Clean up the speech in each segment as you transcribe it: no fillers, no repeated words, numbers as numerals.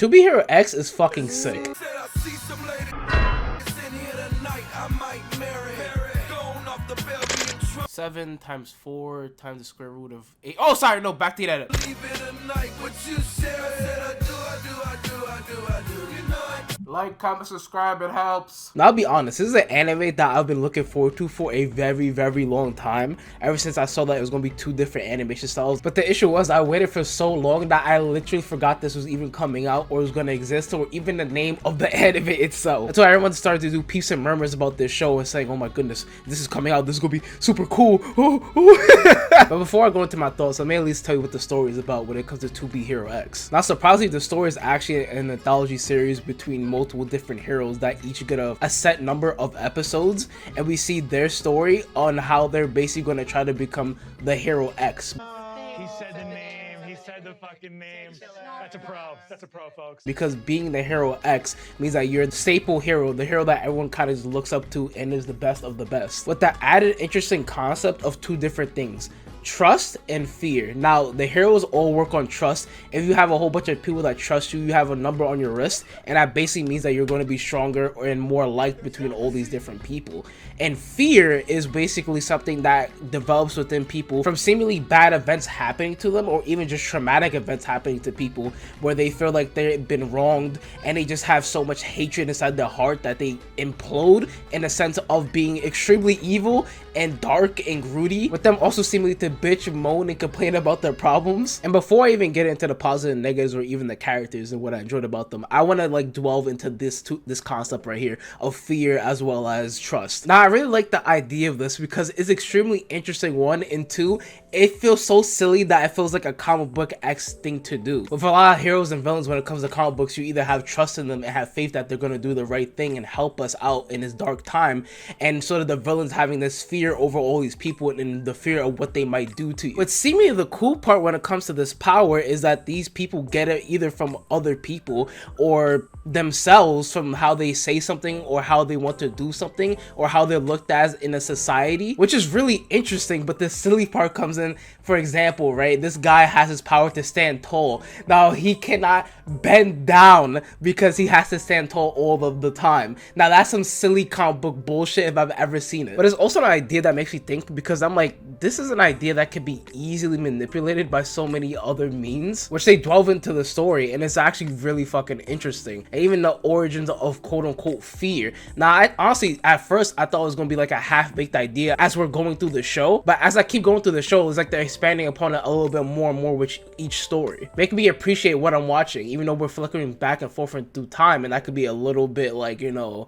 To Be Hero X is fucking sick. 7 times 4 times the square root of 8. Oh, sorry, no, back to that. Like, comment, subscribe, it helps. Now, I'll be honest, this is an anime that I've been looking forward to for a very, very long time. Ever since I saw that it was going to be 2 different animation styles. But the issue was I waited for so long that I literally forgot this was even coming out or was going to exist or even the name of the anime itself. Until everyone started to do peeps and murmurs about this show and saying, oh my goodness, this is coming out, this is going to be super cool. But before I go into my thoughts, let me at least tell you what the story is about when it comes to Be Hero X. Now, surprisingly, the story is actually an anthology series between multiple different heroes that each get a set number of episodes, and we see their story on how they're basically going to try to become the Hero X. He said the name. He said the fucking name. That's a pro. That's a pro, folks. Because being the Hero X means that you're the staple hero, the hero that everyone kind of looks up to and is the best of the best. With that added interesting concept of 2 different things. Trust and fear. Now, the heroes all work on trust. If you have a whole bunch of people that trust you, you have a number on your wrist, and that basically means that you're going to be stronger and more liked between all these different people. And fear is basically something that develops within people from seemingly bad events happening to them, or even just traumatic events happening to people where they feel like they've been wronged and they just have so much hatred inside their heart that they implode in a sense of being extremely evil and dark and broody, with them also seemingly to bitch, moan, and complain about their problems. And before I even get into the positive and negatives or even the characters and what I enjoyed about them, I want to like delve into this concept right here of fear as well as trust. Now, I really like the idea of this because it's extremely interesting, 1, and 2, it feels so silly that it feels like a comic book X thing to do. With a lot of heroes and villains when it comes to comic books, you either have trust in them and have faith that they're going to do the right thing and help us out in this dark time, and sort of the villains having this fear over all these people and the fear of what they might do to you. But seemingly the cool part when it comes to this power is that these people get it either from other people or themselves, from how they say something or how they want to do something or how they're looked at in a society, which is really interesting. But the silly part comes in, for example, right, this guy has his power to stand tall. Now, he cannot bend down because he has to stand tall all of the time. Now, that's some silly comic book bullshit if I've ever seen it. But it's also an idea that makes me think, because I'm like, this is an idea that could be easily manipulated by so many other means, which they delve into the story, and it's actually really fucking interesting. And even the origins of quote-unquote fear. Now, I honestly, at first, I thought it was gonna be like a half-baked idea as we're going through the show, but as I keep going through the show, it's like they're expanding upon it a little bit more and more with each story, making me appreciate what I'm watching, even though we're flickering back and forth through time, and that could be a little bit like, you know,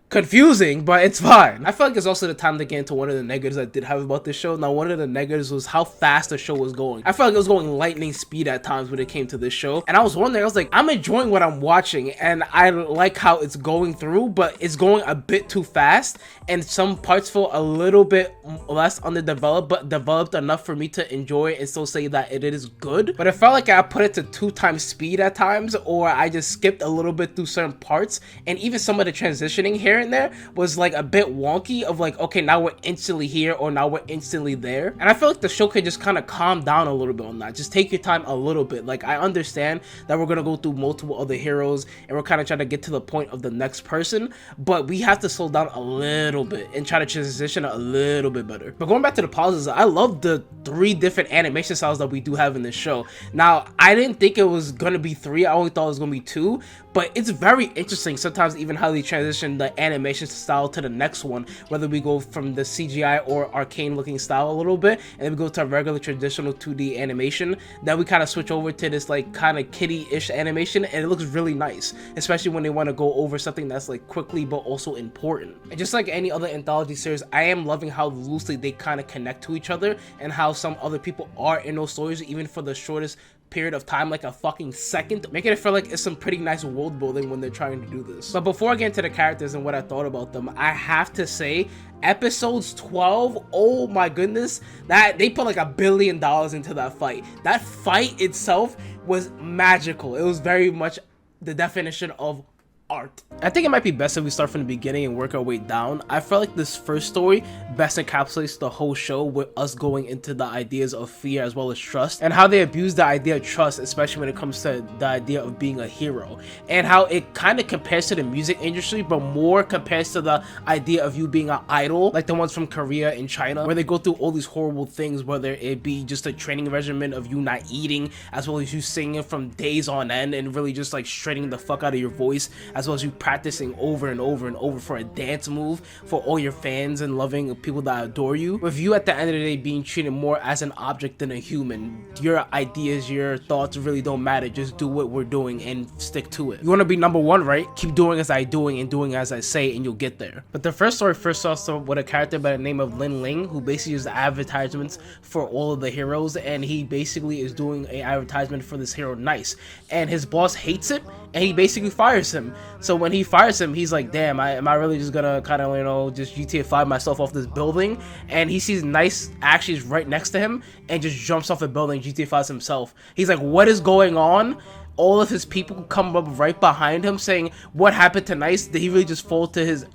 confusing, but it's fine. I feel like it's also the time to get into one of the negatives I did have about this show. Now, one of the negatives was how fast the show was going. I felt like it was going lightning speed at times when it came to this show, and I was wondering, I was like, I'm enjoying what I'm watching and I like how it's going through, but it's going a bit too fast, and some parts feel a little bit less underdeveloped, but developed enough for me to enjoy it and still say that it is good. But it felt like I put it to 2 times speed at times, or I just skipped a little bit through certain parts, and even some of the transitioning here and there was like a bit wonky of like, okay, now we're instantly here or now we're instantly there. And I feel like the show could just kind of calm down a little bit on that. Just take your time a little bit. Like, I understand that we're gonna go through multiple other heroes and we're kind of trying to get to the point of the next person, but we have to slow down a little bit and try to transition a little bit better. But going back to the pauses, I love the 3 different animation styles that we do have in this show. Now, I didn't think it was gonna be 3, I only thought it was gonna be 2, but it's very interesting sometimes even how they transition the animation style to the next one, whether we go from the CGI or arcane looking style a little bit and then we go to a regular traditional 2D animation, then we kind of switch over to this like kind of kitty-ish animation, and it looks really nice, especially when they want to go over something that's like quickly but also important. And just like any other anthology series, I am loving how loosely they kind of connect to each other and how some other people are in those stories even for the shortest period of time, like a fucking second, making it feel like it's some pretty nice world building when they're trying to do this. But before I get into the characters and what I thought about them, I have to say episodes 12, oh my goodness, that they put like $1 billion into that fight. That fight itself was magical. It was very much the definition of art. I think it might be best if we start from the beginning and work our way down. I felt like this first story best encapsulates the whole show, with us going into the ideas of fear as well as trust, and how they abuse the idea of trust, especially when it comes to the idea of being a hero, and how it kind of compares to the music industry, but more compares to the idea of you being an idol, like the ones from Korea and China, where they go through all these horrible things, whether it be just a training regimen of you not eating, as well as you singing from days on end and really just like straining the fuck out of your voice, as well as you practicing over and over and over for a dance move for all your fans and loving people that adore you, with you at the end of the day being treated more as an object than a human. Your ideas, your thoughts really don't matter. Just do what we're doing and stick to it. You want to be number one, right? Keep doing as I doing and doing as I say, and you'll get there. But the first story first starts with a character by the name of Lin Ling, who basically is advertisements for all of the heroes, and he basically is doing an advertisement for this hero Nice, and his boss hates it and he basically fires him. So when he fires him, he's like, damn, am I really just gonna kind of, you know, just GTA 5 myself off this building? And he sees Nice actually is right next to him and just jumps off a building, GTA 5 himself. He's like, what is going on? All of his people come up right behind him saying, what happened to Nice? Did he really just fall to his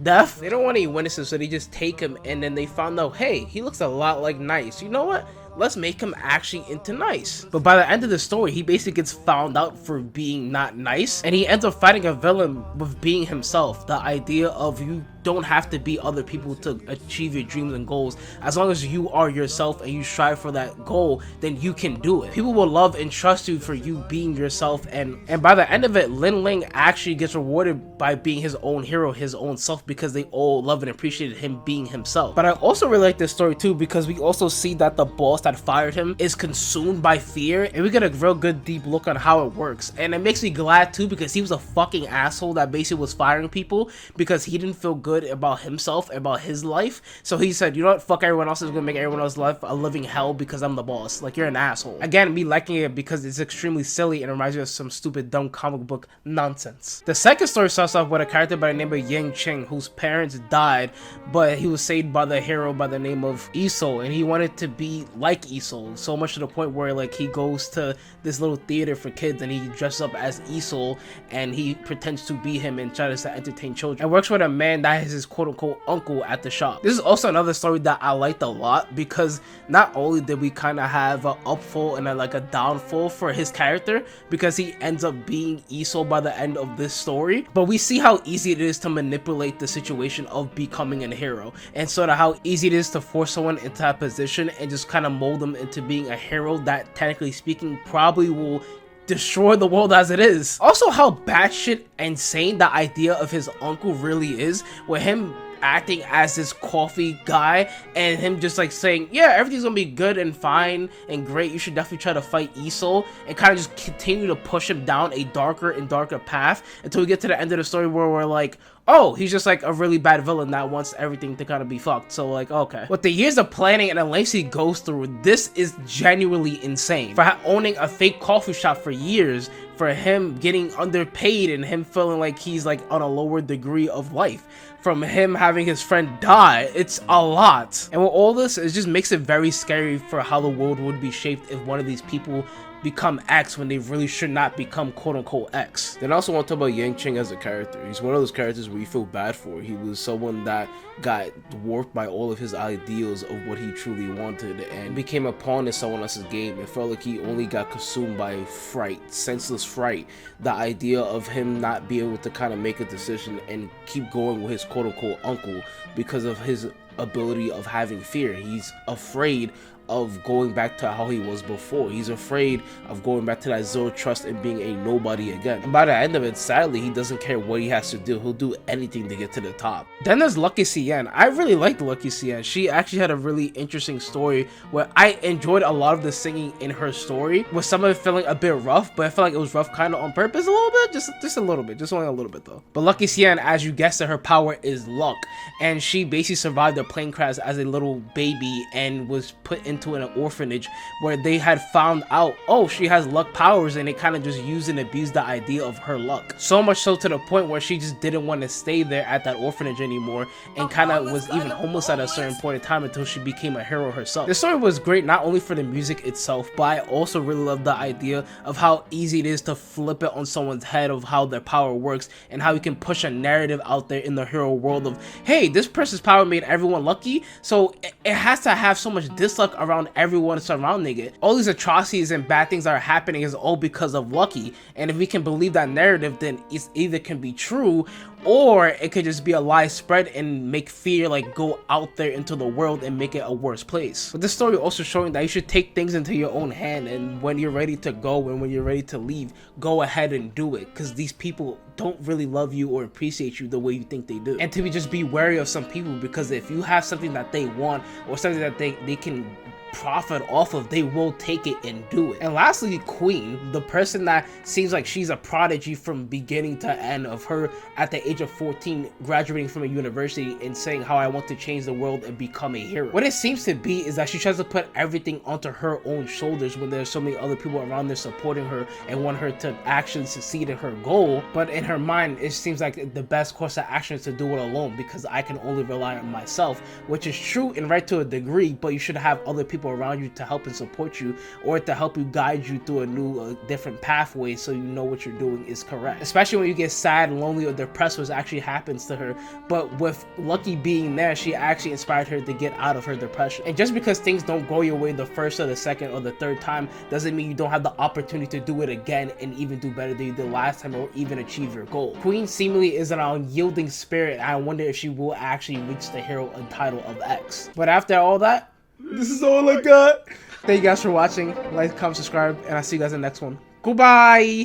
death? They don't want any witnesses, so they just take him, and then they found out, hey, he looks a lot like Nice. You know what? Let's make him actually into Nice. But by the end of the story, he basically gets found out for being not nice, and he ends up fighting a villain with being himself. The idea of you don't have to be other people to achieve your dreams and goals. As long as you are yourself and you strive for that goal, then you can do it. People will love and trust you for you being yourself, and by the end of it, Lin Ling actually gets rewarded by being his own hero, his own self, because they all love and appreciated him being himself. But I also really like this story too, because we also see that the boss that fired him is consumed by fear, and we get a real good deep look on how it works. And it makes me glad too, because he was a fucking asshole that basically was firing people because he didn't feel good about himself, about his life. So he said, you know what, fuck everyone else, is gonna make everyone else's life a living hell because I'm the boss. Like, you're an asshole. Again, me liking it because it's extremely silly and reminds me of some stupid dumb comic book nonsense. The second story starts off with a character by the name of Ying Ching, whose parents died, but he was saved by the hero by the name of Iso, and he wanted to be like Iso, so much to the point where like he goes to this little theater for kids and he dresses up as Iso and he pretends to be him and tries to entertain children, and works with a man that is his quote-unquote uncle at the shop. This is also another story that I liked a lot, because not only did we kind of have an upfall and a downfall for his character, because he ends up being Iso by the end of this story, but we see how easy it is to manipulate the situation of becoming a hero, and sort of how easy it is to force someone into that position and just kind of mold them into being a hero that, technically speaking, probably will destroy the world as it is. Also, how batshit insane the idea of his uncle really is, with him acting as this coffee guy and him just like saying, yeah, everything's gonna be good and fine and great, you should definitely try to fight Iso, and kind of just continue to push him down a darker and darker path until we get to the end of the story where we're like, oh, he's just like a really bad villain that wants everything to kind of be fucked. So like, okay. With the years of planning and the lengths he goes through, this is genuinely insane. For owning a fake coffee shop for years, for him getting underpaid and him feeling like he's like on a lower degree of life, from him having his friend die, it's a lot. And with all this, it just makes it very scary for how the world would be shaped if one of these people become X when they really should not become quote-unquote X. Then I also want to talk about Ying Ching as a character. He's one of those characters where you feel bad for. He was someone that got warped by all of his ideals of what he truly wanted and became a pawn in someone else's game. It felt like he only got consumed by fright, senseless fright. The idea of him not being able to kind of make a decision and keep going with his quote-unquote uncle because of his ability of having fear. He's afraid of going back to how he was before. He's afraid of going back to that zero trust and being a nobody again. And by the end of it, sadly, he doesn't care what he has to do. He'll do anything to get to the top. Then there's Lucky Cien. I really liked Lucky Cien. She actually had a really interesting story where I enjoyed a lot of the singing in her story, with some of it feeling a bit rough, but I felt like it was rough kind of on purpose a little bit, just a little bit, just only a little bit though. But Lucky Cien, as you guessed it, her power is luck, and she basically survived a plane crash as a little baby and was put in into an orphanage where they had found out, oh, she has luck powers, and they kind of just used and abused the idea of her luck. So much so to the point where she just didn't want to stay there at that orphanage anymore, and kind of was even homeless at a certain point in time until she became a hero herself. The story was great not only for the music itself, but I also really love the idea of how easy it is to flip it on someone's head of how their power works, and how you can push a narrative out there in the hero world of, hey, this person's power made everyone lucky, so it has to have so much disluck around everyone surrounding it. All these atrocities and bad things that are happening is all because of Lucky, and if we can believe that narrative, then it's either can be true, or it could just be a lie spread and make fear like go out there into the world and make it a worse place. But this story also showing that you should take things into your own hand, and when you're ready to go and when you're ready to leave, go ahead and do it, because these people don't really love you or appreciate you the way you think they do. And to just be wary of some people, because if you have something that they want or something that they can profit off of, they will take it and do it. And lastly, Queen, the person that seems like she's a prodigy from beginning to end, of her at the age of 14 graduating from a university and saying how I want to change the world and become a hero. What it seems to be is that she tries to put everything onto her own shoulders when there's so many other people around there supporting her and want her to actually succeed in her goal. But in her mind, it seems like the best course of action is to do it alone, because I can only rely on myself, which is true and right to a degree, but you should have other people around you to help and support you, or to help you guide you through a new different pathway, so you know what you're doing is correct, especially when you get sad, lonely, or depressed, which actually happens to her. But with Lucky being there, she actually inspired her to get out of her depression. And just because things don't go your way the first or the second or the third time doesn't mean you don't have the opportunity to do it again and even do better than you did last time, or even achieve your goal. Queen seemingly is an unyielding spirit, and I wonder if she will actually reach the hero title of X. But after all that, this is all I got. Thank you guys for watching. Like, comment, subscribe, and I'll see you guys in the next one. Goodbye!